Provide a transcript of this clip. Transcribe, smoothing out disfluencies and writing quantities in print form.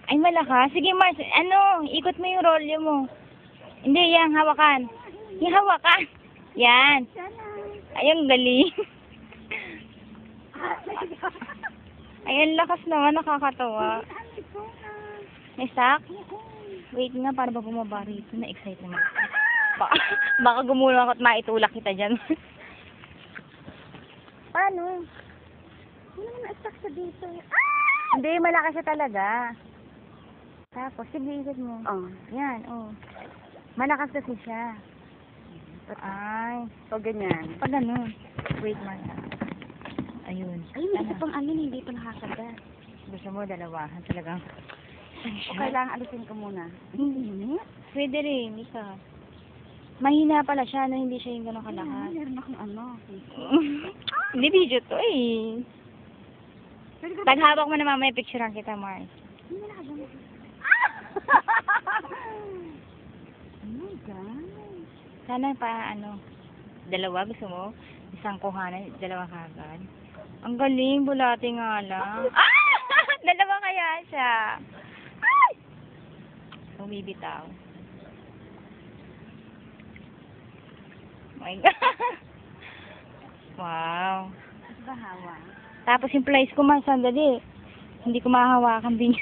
Ay, malakas. Sige, Mars. Ano, ikot mo yung rolyo mo. Hindi, yan, hawakan. Yung hawakan. Yan. Ayun, galing. Ayun, lakas naman. Nakakatawa. May sack? Wait nga, para ba bumaba rito? Na-excite naman. Baka gumulong ako at maitulak kita dyan. Paano? Hindi naman na-stuck sa dito. Hindi, malakas siya talaga. Tapos, sige, ikot mo. Oh. Yan, oh. Malakas kasi siya. Ay. So, ganyan. Pag ano. Wait, man. Ayun. Ayun, may isa pang alin, hindi pa nakakagat. Gusto mo, dalawahan talagang. O kailangan alisin ko muna. Hindi. Pwede rin, isa. Mahina pala siya, no? Hindi siya yung gano'ng kalakas. Meron akong ano. Hindi video to, eh. Paghawak mo na mamaya, picturean kita, Mars. Hindi na nakagawa. Oh my God. Sana pa, ano, dalawa, gusto mo? Isang kuhanan, dalawa kagad. Ang galing, bulati nga lang. Ah! Dalawa kaya siya. Ay! Bumibitaw. Oh my God. Wow. Mas bahawa. Tapos yung place ko man, sandali. Hindi ko mahahawakan din.